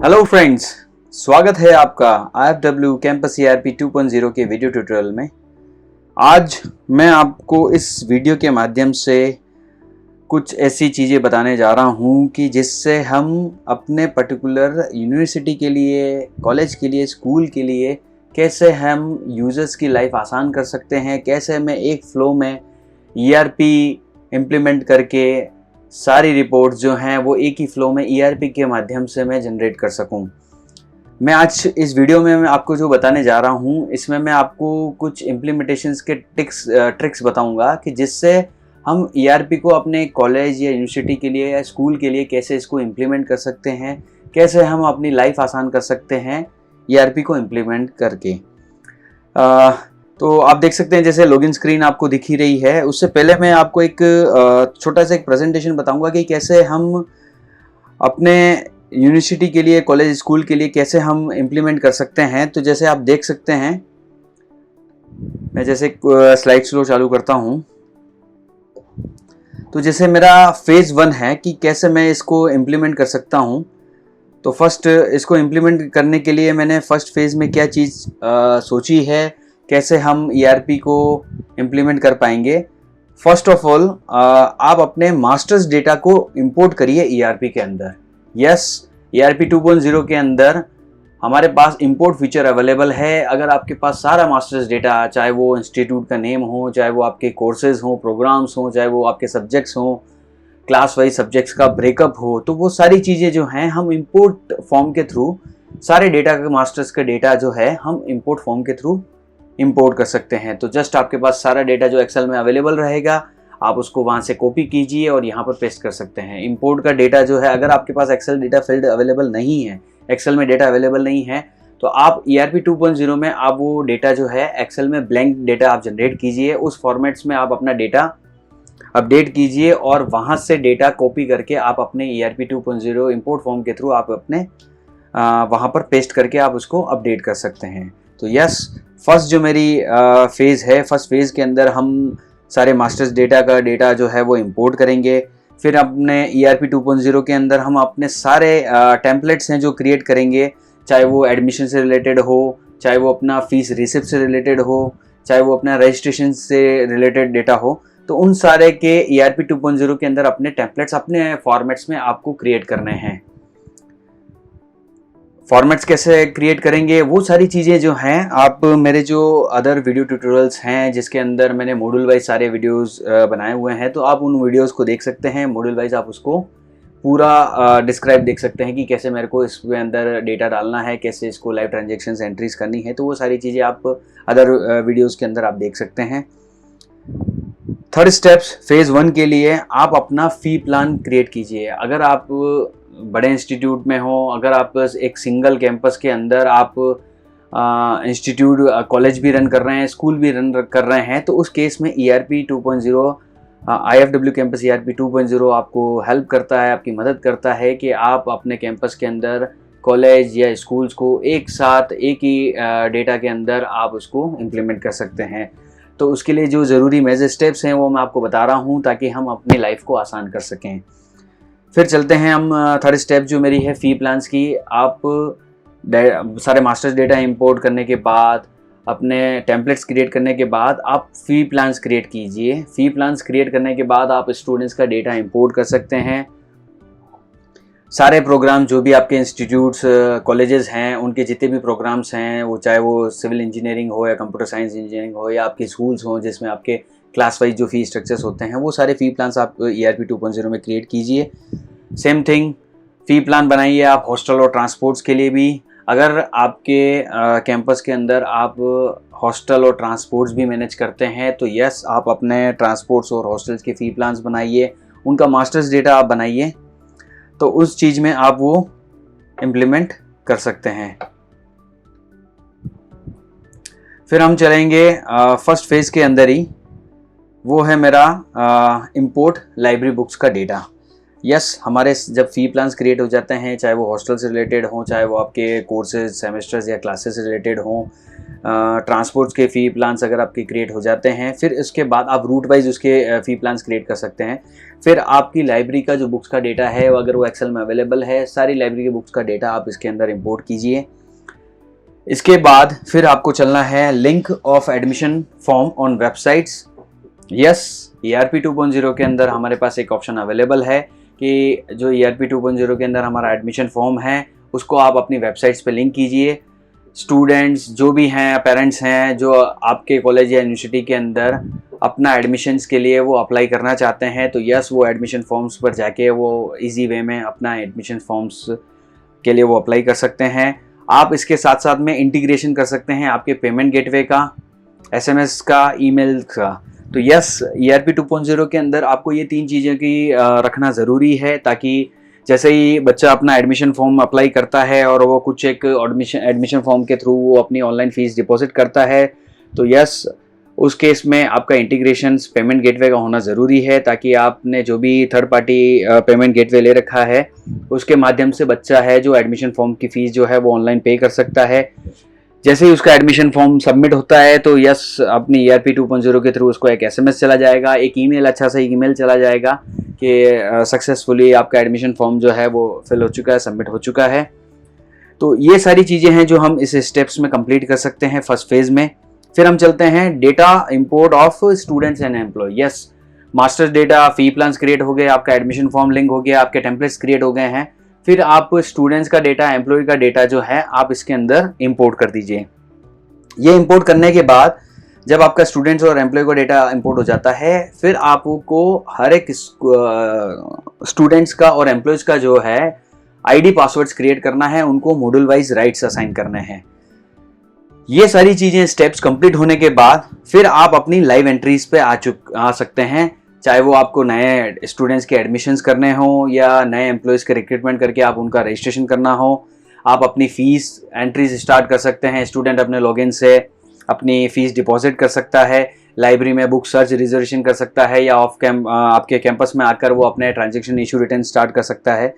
Hello friends, स्वागत है आपका IFW कैंपस ERP 2.0 के वीडियो ट्यूटोरियल में। आज मैं आपको इस वीडियो के माध्यम से कुछ ऐसी चीज़ें बताने जा रहा हूँ कि जिससे हम अपने पर्टिकुलर यूनिवर्सिटी के लिए, कॉलेज के लिए, स्कूल के लिए कैसे हम यूज़र्स की लाइफ आसान कर सकते हैं, कैसे मैं एक फ़्लो में ERP इम्प्लीमेंट करके सारी रिपोर्ट्स जो हैं वो एक ही फ्लो में ERP के माध्यम से मैं जनरेट कर सकूं। मैं आज इस वीडियो में मैं आपको जो बताने जा रहा हूं, इसमें मैं आपको कुछ इम्प्लीमेंटेशंस के ट्रिक्स बताऊंगा कि जिससे हम ERP को अपने कॉलेज या यूनिवर्सिटी के लिए या स्कूल के लिए कैसे इसको इम्प्लीमेंट कर सकते हैं, कैसे हम अपनी लाइफ आसान कर सकते हैं ERP को इम्प्लीमेंट करके। तो आप देख सकते हैं जैसे लॉगिन स्क्रीन आपको दिख ही रही है। उससे पहले मैं आपको एक छोटा सा एक प्रेजेंटेशन बताऊंगा कि कैसे हम अपने यूनिवर्सिटी के लिए, कॉलेज, स्कूल के लिए कैसे हम इम्प्लीमेंट कर सकते हैं। तो जैसे आप देख सकते हैं, मैं जैसे स्लाइड स्लो चालू करता हूं, तो जैसे मेरा फेज़ 1 है कि कैसे मैं इसको इम्प्लीमेंट कर सकता हूं। तो फर्स्ट इसको इम्प्लीमेंट करने के लिए मैंने फर्स्ट फेज़ में क्या चीज़ सोची है, कैसे हम ERP को इम्प्लीमेंट कर पाएंगे। फर्स्ट ऑफ ऑल आप अपने मास्टर्स डेटा को इंपोर्ट करिए ERP के अंदर। यस, ERP 2.0 के अंदर हमारे पास इंपोर्ट फीचर अवेलेबल है। अगर आपके पास सारा मास्टर्स डेटा, चाहे वो इंस्टीट्यूट का नेम हो, चाहे वो आपके कोर्सेज हो, प्रोग्राम्स हो, चाहे वो आपके सब्जेक्ट्स हो, क्लास वाइज सब्जेक्ट्स का ब्रेकअप हो, तो वो सारी चीज़ें जो हैं हम इंपोर्ट फॉर्म के थ्रू सारे डेटा का, मास्टर्स का डेटा जो है हम इंपोर्ट फॉर्म के थ्रू इंपोर्ट कर सकते हैं। तो जस्ट आपके पास सारा डेटा जो एक्सेल में अवेलेबल रहेगा, आप उसको वहाँ से कॉपी कीजिए और यहाँ पर पेस्ट कर सकते हैं। इंपोर्ट का डेटा जो है, अगर आपके पास एक्सेल डेटा फील्ड अवेलेबल नहीं है, एक्सेल में डेटा अवेलेबल नहीं है, तो आप ERP 2.0 में आप वो डेटा जो है एक्सेल में ब्लैंक डेटा आप जनरेट कीजिए, उस फॉर्मेट्स में आप अपना डेटा अपडेट कीजिए और वहाँ से डेटा कॉपी करके आप अपने ERP 2.0 इंपोर्ट फॉर्म के थ्रू आप अपने वहाँ पर पेस्ट करके आप उसको अपडेट कर सकते हैं। तो यस, फर्स्ट जो मेरी फेज़ है, फर्स्ट फेज़ के अंदर हम सारे मास्टर्स डेटा का डेटा जो है वो इंपोर्ट करेंगे। फिर अपने ERP 2.0 के अंदर हम अपने सारे टेम्पलेट्स हैं जो क्रिएट करेंगे, चाहे वो एडमिशन से रिलेटेड हो, चाहे वो अपना फीस रिसिप्ट से रिलेटेड हो, चाहे वो अपना रजिस्ट्रेशन से रिलेटेड डेटा हो, तो उन सारे के ERP 2.0 के अंदर अपने टेम्पलेट्स, अपने फॉर्मेट्स में आपको क्रिएट करने हैं। फॉर्मेट्स कैसे क्रिएट करेंगे, वो सारी चीज़ें जो हैं आप मेरे जो अदर वीडियो ट्यूटोरियल्स हैं जिसके अंदर मैंने मॉड्यूल वाइज सारे वीडियोस बनाए हुए हैं, तो आप उन वीडियोस को देख सकते हैं। मॉड्यूल वाइज आप उसको पूरा डिस्क्राइब देख सकते हैं कि कैसे मेरे को इसके अंदर डेटा डालना है, कैसे इसको लाइव ट्रांजेक्शन्स एंट्रीज करनी है। तो वो सारी चीज़ें आप अदर वीडियोज़ के अंदर आप देख सकते हैं। थर्ड स्टेप्स फेज़ 1 के लिए आप अपना फ़ी प्लान क्रिएट कीजिए। अगर आप बड़े इंस्टीट्यूट में हो, अगर आप एक सिंगल कैंपस के अंदर आप इंस्टीट्यूट, कॉलेज भी रन कर रहे हैं, स्कूल भी रन कर रहे हैं, तो उस केस में ERP 2.0 IFW कैंपस ERP 2.0 आपको हेल्प करता है, आपकी मदद करता है कि आप अपने कैंपस के अंदर कॉलेज या स्कूल्स को एक साथ एक ही डेटा के अंदर आप उसको इम्प्लीमेंट कर सकते हैं। तो उसके लिए जो ज़रूरी मेजर स्टेप्स हैं वो मैं आपको बता रहा हूँ ताकि हम अपनी लाइफ को आसान कर सकें। फिर चलते हैं हम थर्ड स्टेप जो मेरी है फ़ी प्लान्स की। आप सारे मास्टर्स डेटा इंपोर्ट करने के बाद, अपने टेम्पलेट्स क्रिएट करने के बाद आप फ़ी प्लान्स क्रिएट कीजिए। फ़ी प्लान्स क्रिएट करने के बाद आप स्टूडेंट्स का डेटा इंपोर्ट कर सकते हैं। सारे प्रोग्राम जो भी आपके इंस्टीट्यूट्स, कॉलेजेस हैं, उनके जितने भी प्रोग्राम्स हैं, वो चाहे वो सिविल इंजीनियरिंग हो या कंप्यूटर साइंस इंजीनियरिंग हो या आपके स्कूल्स हों जिसमें आपके क्लास वाइज जो फ़ी स्ट्रक्चर्स होते हैं, वो सारे फ़ी प्लान्स आप ERP 2.0 में क्रिएट कीजिए। सेम थिंग, फ़ी प्लान बनाइए आप हॉस्टल और ट्रांसपोर्ट्स के लिए भी। अगर आपके कैंपस के अंदर आप हॉस्टल और ट्रांसपोर्ट्स भी मैनेज करते हैं, तो यस, आप अपने ट्रांसपोर्ट्स और हॉस्टल्स के फ़ी प्लान्स बनाइए, उनका मास्टर्स डेटा आप बनाइए, तो उस चीज़ में आप वो इम्प्लीमेंट कर सकते हैं। फिर हम चलेंगे फर्स्ट फेज़ के अंदर ही, वो है मेरा इंपोर्ट लाइब्रेरी बुक्स का डेटा। यस, हमारे जब फ़ी प्लान्स क्रिएट हो जाते हैं, चाहे वो हॉस्टल से रिलेटेड हों, चाहे वो आपके कोर्सेज, सेमेस्टर्स या क्लासेस से रिलेटेड हों, ट्रांसपोर्ट्स के फ़ी प्लान्स अगर आपके क्रिएट हो जाते हैं, फिर उसके बाद आप रूट वाइज उसके फ़ी प्लान्स क्रिएट कर सकते हैं। फिर आपकी लाइब्रेरी का जो बुक्स का डेटा है अगर वो एक्सेल में अवेलेबल है, सारी लाइब्रेरी के बुक्स का डेटा आप इसके अंदर इंपोर्ट कीजिए। इसके बाद फिर आपको चलना है link of admission form on websites. Yes, ERP 2.0 के अंदर हमारे पास एक ऑप्शन अवेलेबल है कि जो ERP 2.0 के अंदर हमारा एडमिशन फॉर्म है उसको आप अपनी वेबसाइट्स पे लिंक कीजिए। स्टूडेंट्स जो भी हैं, पेरेंट्स हैं जो आपके कॉलेज या यूनिवर्सिटी के अंदर अपना एडमिशन्स के लिए वो अप्लाई करना चाहते हैं, तो यस वो एडमिशन फॉर्म्स पर जाके वो इजी वे में अपना एडमिशन फॉर्म्स के लिए वो अप्लाई कर सकते हैं। आप इसके साथ साथ में इंटीग्रेशन कर सकते हैं आपके पेमेंट गेटवे का, SMS का, ईमेल का। तो यस, ERP 2.0 के अंदर आपको ये 3 चीज़ें की रखना ज़रूरी है, ताकि जैसे ही बच्चा अपना एडमिशन फॉर्म अप्लाई करता है और वो कुछ एक एडमिशन फॉर्म के थ्रू वो अपनी ऑनलाइन फ़ीस डिपॉजिट करता है, तो यस उस केस में आपका इंटीग्रेशन पेमेंट गेटवे का होना ज़रूरी है, ताकि आपने जो भी थर्ड पार्टी पेमेंट गेटवे ले रखा है उसके माध्यम से बच्चा है जो एडमिशन फॉर्म की फ़ीस जो है वो ऑनलाइन पे कर सकता है। जैसे ही उसका एडमिशन फॉर्म सबमिट होता है तो यस अपनी ERP 2.0 के थ्रू उसको एक SMS चला जाएगा, एक ईमेल, अच्छा सा ईमेल चला जाएगा कि सक्सेसफुली आपका एडमिशन फॉर्म जो है वो फिल हो चुका है, सबमिट हो चुका है। तो ये सारी चीज़ें हैं जो हम इस स्टेप्स में कंप्लीट कर सकते हैं फर्स्ट फेज़ में। फिर हम चलते हैं data import of students and employ. Yes, masters data, fee plans create हो गए, आपका एडमिशन फॉर्म लिंक हो गया, आपके टेम्पलेट्स क्रिएट हो गए हैं। फिर आप स्टूडेंट्स का डेटा, एम्प्लॉय का डेटा जो है आप इसके अंदर इंपोर्ट कर दीजिए। ये इंपोर्ट करने के बाद जब आपका स्टूडेंट्स और एम्प्लॉय का डेटा इंपोर्ट हो जाता है, फिर आपको हर एक स्टूडेंट्स का और एम्प्लॉयज़ का जो है ID पासवर्ड्स क्रिएट करना है, उनको मॉड्यूल वाइज राइट्स असाइन करने हैं। ये सारी चीज़ें स्टेप्स कंप्लीट होने के बाद फिर आप अपनी लाइव एंट्रीज पे आ सकते हैं, चाहे वो आपको नए स्टूडेंट्स के एडमिशन्स करने हो या नए एम्प्लॉयज़ के रिक्रूटमेंट करके आप उनका रजिस्ट्रेशन करना हो। आप अपनी फ़ीस एंट्रीज स्टार्ट कर सकते हैं। स्टूडेंट अपने लॉगिन से अपनी फ़ीस डिपॉजिट कर सकता है, लाइब्रेरी में बुक सर्च रिजर्वेशन कर सकता है, या आपके कैंपस में आकर वो अपने ट्रांजेक्शन इशू रिटर्न स्टार्ट कर सकता है।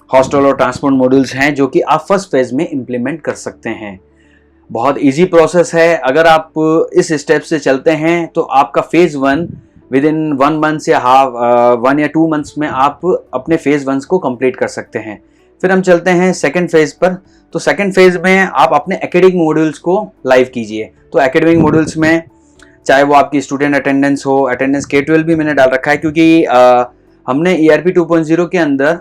हॉस्टल और ट्रांसपोर्ट मॉड्यूल्स हैं जो कि आप फर्स्ट फेज़ में इम्प्लीमेंट कर सकते हैं। बहुत इजी प्रोसेस है। अगर आप इस स्टेप से चलते हैं तो आपका फेज़ 1 विद इन 1 मंथ या 1 या 2 मंथ्स में आप अपने फेज़ 1 को कंप्लीट कर सकते हैं। फिर हम चलते हैं सेकंड फेज़ पर। तो सेकंड फेज़ में आप अपने एकेडमिक मॉड्यूल्स को लाइव कीजिए। तो एकेडमिक मॉड्यूल्स में चाहे वो आपकी स्टूडेंट अटेंडेंस हो, अटेंडेंस K12 भी मैंने डाल रखा है, क्योंकि हमने ERP 2.0 के अंदर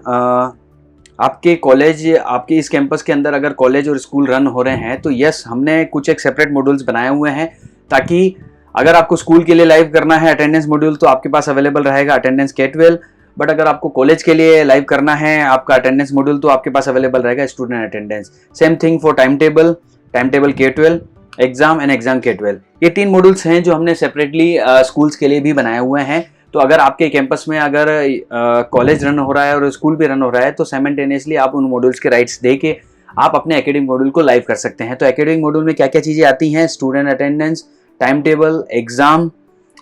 आपके कॉलेज, आपके इस कैंपस के अंदर अगर कॉलेज और स्कूल रन हो रहे हैं तो यस हमने कुछ एक सेपरेट मॉड्यूल्स बनाए हुए हैं, ताकि अगर आपको स्कूल के लिए लाइव करना है अटेंडेंस मॉड्यूल तो आपके पास अवेलेबल रहेगा अटेंडेंस K12, बट अगर आपको कॉलेज के लिए लाइव करना है आपका अटेंडेंस मॉड्यूल तो आपके पास अवेलेबल रहेगा student attendance. Same thing for time table K12, exam and exam K12। ये 3 मॉड्यूल्स हैं जो हमने सेपरेटली स्कूल्स के लिए भी बनाए हुए हैं। तो अगर आपके कैंपस में अगर कॉलेज रन हो रहा है और स्कूल भी रन हो रहा है तो साइमल्टेनियसली आप उन मॉड्यूल्स के राइट्स दे के आप अपने एकेडमिक मॉड्यूल को लाइव कर सकते हैं। तो एकेडमिक मॉड्यूल में क्या क्या चीज़ें आती हैं? Student attendance, time table,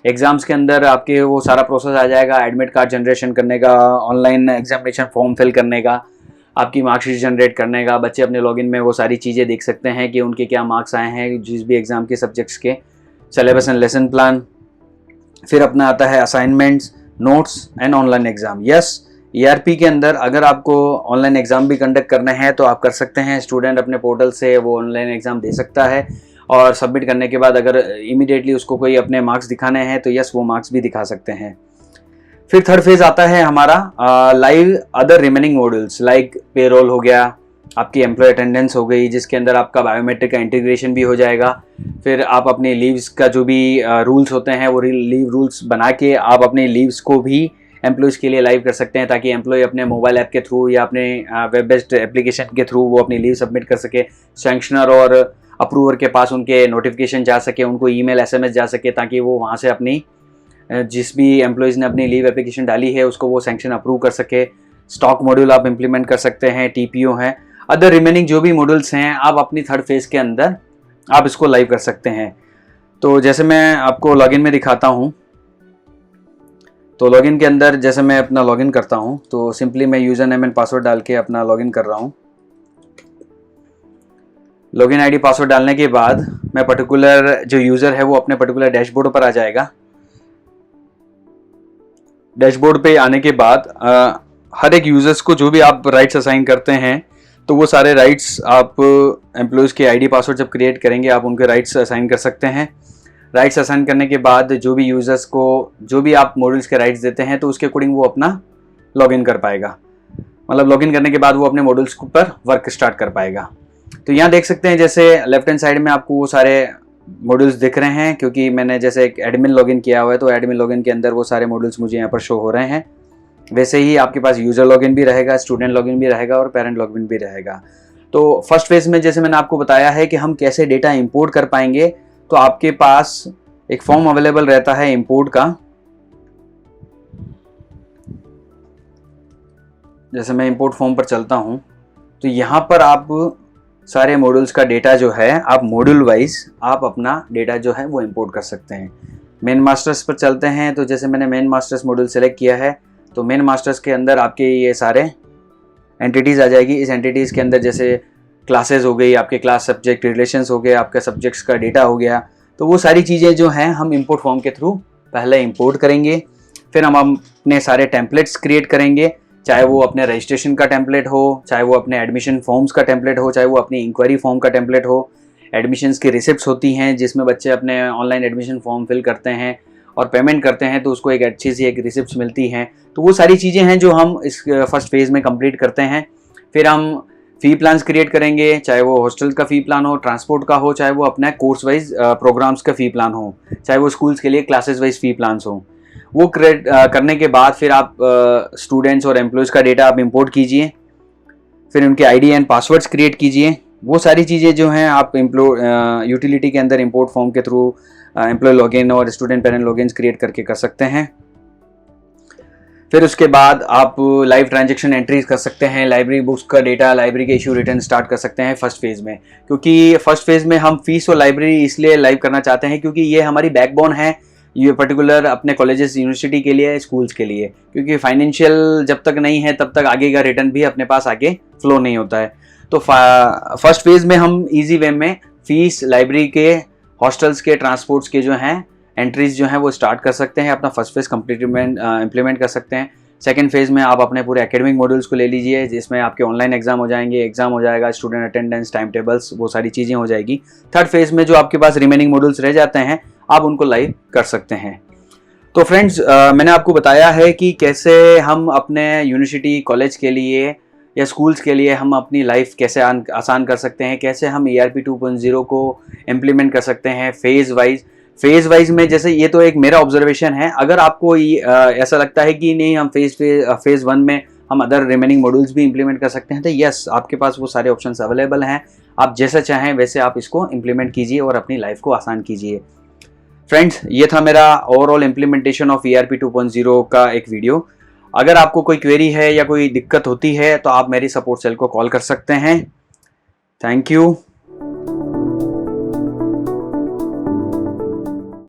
exams के अंदर आपके वो सारा प्रोसेस आ जाएगा, एडमिट कार्ड जनरेशन करने का, ऑनलाइन एग्जामिनेशन फॉर्म फिल करने का, आपकी मार्कशीट जनरेट करने का। बच्चे अपने लॉगिन में वो सारी चीज़ें देख सकते हैं कि उनके क्या मार्क्स आए हैं जिस भी एग्ज़ाम के सब्जेक्ट्स के, सिलेबस एंड लेसन प्लान। फिर अपना आता है assignments, notes and online exam. Yes, ERP के अंदर अगर आपको ऑनलाइन एग्जाम भी कंडक्ट करने हैं तो आप कर सकते हैं। स्टूडेंट अपने पोर्टल से वो ऑनलाइन एग्जाम दे सकता है और सबमिट करने के बाद अगर इमीडिएटली उसको कोई अपने मार्क्स दिखाने हैं तो यस वो मार्क्स भी दिखा सकते हैं। फिर थर्ड फेज आता है हमारा live other remaining modules like payroll हो गया, आपकी एम्प्लॉय अटेंडेंस हो गई, जिसके अंदर आपका बायोमेट्रिक का इंटीग्रेशन भी हो जाएगा। फिर आप अपने लीव्स का जो भी रूल्स होते हैं वो लीव रूल्स बना के आप अपने लीव्स को भी एम्प्लॉयज़ के लिए लाइव कर सकते हैं, ताकि एम्प्लॉय अपने मोबाइल ऐप के थ्रू या अपने वेब बेस्ड एप्लीकेशन के थ्रू वो अपनी लीव सबमिट कर सके, सैंक्शनर और अप्रूवर के पास उनके नोटिफिकेशन जा सके, उनको ईमेल SMS जा सके, ताकि वो वहाँ से अपनी जिस भी एम्प्लॉयज़ ने अपनी लीव एप्लीकेशन डाली है उसको वो सैंक्शन अप्रूव कर सके। स्टॉक मॉड्यूल आप इम्प्लीमेंट कर सकते हैं, TPO हैं, अदर रिमेनिंग जो भी मॉड्यूल्स हैं आप अपनी थर्ड फेज के अंदर आप इसको लाइव कर सकते हैं। तो जैसे मैं आपको लॉगिन में दिखाता हूँ, तो लॉगिन के अंदर जैसे मैं अपना लॉगिन करता हूँ तो सिंपली मैं यूज़र नेम एंड पासवर्ड डाल के अपना लॉगिन कर रहा हूँ। लॉगिन ID पासवर्ड डालने के बाद मैं पर्टिकुलर जो यूज़र है वो अपने पर्टिकुलर डैशबोर्ड पर आ जाएगा। डैशबोर्ड पे आने के बाद हर एक यूजर्स को जो भी आप राइट्स असाइन करते हैं, तो वो सारे राइट्स आप एम्प्लॉयज़ के आईडी पासवर्ड जब क्रिएट करेंगे आप उनके राइट्स असाइन कर सकते हैं। राइट्स असाइन करने के बाद जो भी यूज़र्स को जो भी आप मॉड्यूल्स के राइट्स देते हैं तो उसके अकॉर्डिंग वो अपना लॉगिन कर पाएगा। मतलब लॉगिन करने के बाद वो अपने मॉड्यूल्स पर वर्क स्टार्ट कर पाएगा। तो यहाँ देख सकते हैं जैसे लेफ्ट हैंड साइड में आपको वो सारे मॉड्यूल्स दिख रहे हैं, क्योंकि मैंने जैसे एक एडमिन लॉगिन किया हुआ है तो एडमिन लॉगिन के अंदर वो सारे मॉड्यूल्स मुझे यहाँ पर शो हो रहे हैं। वैसे ही आपके पास यूज़र लॉगिन भी रहेगा, स्टूडेंट लॉगिन भी रहेगा और पेरेंट लॉगिन भी रहेगा। तो फर्स्ट फेज में जैसे मैंने आपको बताया है कि हम कैसे डेटा इंपोर्ट कर पाएंगे, तो आपके पास एक फॉर्म अवेलेबल रहता है इंपोर्ट का। जैसे मैं इंपोर्ट फॉर्म पर चलता हूं तो यहाँ पर आप सारे मॉड्यूल्स का डेटा जो है आप मॉड्यूल वाइज आप अपना डेटा जो है वो इंपोर्ट कर सकते हैं। मेन मास्टर्स पर चलते हैं तो जैसे मैंने मेन मास्टर्स मॉड्यूल सेलेक्ट किया है तो मेन मास्टर्स के अंदर आपके ये सारे एंटिटीज़ आ जाएगी। इस एंटिटीज़ के अंदर जैसे क्लासेस हो गई, आपके क्लास सब्जेक्ट रिलेशंस हो गए, आपका सब्जेक्ट्स का डेटा हो गया। तो वो सारी चीज़ें जो हैं हम इंपोर्ट फॉर्म के थ्रू पहले इंपोर्ट करेंगे, फिर हम अपने सारे टेम्पलेट्स क्रिएट करेंगे, चाहे वो अपने रजिस्ट्रेशन का टेम्पलेट हो, चाहे वो अपने एडमिशन फॉर्म्स का टेम्पलेट हो, चाहे वो अपनी इंक्वायरी फॉर्म का टेम्पलेट हो। एडमिशन्स की रिसिप्ट्स होती हैं जिसमें बच्चे अपने ऑनलाइन एडमिशन फॉर्म फिल करते हैं और पेमेंट करते हैं तो उसको एक अच्छी सी एक रिसिप्ट्स मिलती हैं। तो वो सारी चीज़ें हैं जो हम इस फर्स्ट फेज़ में कंप्लीट करते हैं। फिर हम फ़ी प्लान्स क्रिएट करेंगे, चाहे वो हॉस्टल का फ़ी प्लान हो, ट्रांसपोर्ट का हो, चाहे वो अपना कोर्स वाइज प्रोग्राम्स का फ़ी प्लान हो, चाहे वो स्कूल्स के लिए क्लासेस वाइज फ़ी प्लान्स हो। वो क्रिएट करने के बाद फिर आप स्टूडेंट्स और एम्प्लॉयज़ का डेटा आप इंपोर्ट कीजिए, फिर उनके आईडी एंड पासवर्ड्स क्रिएट कीजिए। वो सारी चीज़ें जो हैं आप यूटिलिटी के अंदर इंपोर्ट फॉर्म के थ्रू एम्प्लॉय लॉगिन और स्टूडेंट पेरेंट लॉगिन क्रिएट करके कर सकते हैं। फिर उसके बाद आप लाइव ट्रांजैक्शन एंट्रीज कर सकते हैं, लाइब्रेरी बुक्स का डेटा, लाइब्रेरी के इशू रिटर्न स्टार्ट कर सकते हैं फर्स्ट फेज़ में। क्योंकि फर्स्ट फेज़ में हम फीस और लाइब्रेरी इसलिए लाइव करना चाहते हैं क्योंकि ये हमारी बैकबोन है, ये पर्टिकुलर अपने कॉलेजेस यूनिवर्सिटी के लिए, स्कूल्स के लिए। क्योंकि फाइनेंशियल जब तक नहीं है तब तक आगे का रिटर्न भी अपने पास आगे फ्लो नहीं होता है। तो फर्स्ट फेज़ में हम ईजी वे में फीस, लाइब्रेरी के, हॉस्टल्स के, ट्रांसपोर्ट्स के जो हैं एंट्रीज जो हैं वो स्टार्ट कर सकते हैं, अपना फर्स्ट फेज़ इम्प्लीमेंट कर सकते हैं। सेकंड फेज़ में आप अपने पूरे एकेडमिक मॉड्यूल्स को ले लीजिए जिसमें आपके ऑनलाइन एग्जाम हो जाएंगे, एग्जाम हो जाएगा, स्टूडेंट अटेंडेंस, टाइम टेबल्स, वो सारी चीज़ें हो जाएगी। थर्ड फेज़ में जो आपके पास रिमेनिंग मॉड्यूल्स रह जाते हैं आप उनको लाइव कर सकते हैं। तो फ्रेंड्स मैंने आपको बताया है कि कैसे हम अपने यूनिवर्सिटी, कॉलेज के लिए या स्कूल्स के लिए हम अपनी लाइफ कैसे आसान कर सकते हैं, कैसे हम ERP 2.0 को इम्प्लीमेंट कर सकते हैं फेज़ वाइज में। जैसे ये तो एक मेरा ऑब्जर्वेशन है, अगर आपको ऐसा लगता है कि नहीं हम फेज़ 1 में हम अदर रिमेनिंग मॉड्यूल्स भी इंप्लीमेंट कर सकते हैं तो यस, आपके पास वो सारे ऑप्शंस अवेलेबल हैं। आप जैसा चाहें वैसे आप इसको इम्प्लीमेंट कीजिए और अपनी लाइफ को आसान कीजिए। फ्रेंड्स, ये था मेरा ओवरऑल इम्प्लीमेंटेशन ऑफ ERP 2.0 का एक वीडियो। अगर आपको कोई क्वेरी है या कोई दिक्कत होती है तो आप मेरी सपोर्ट सेल को कॉल कर सकते हैं। Thank you.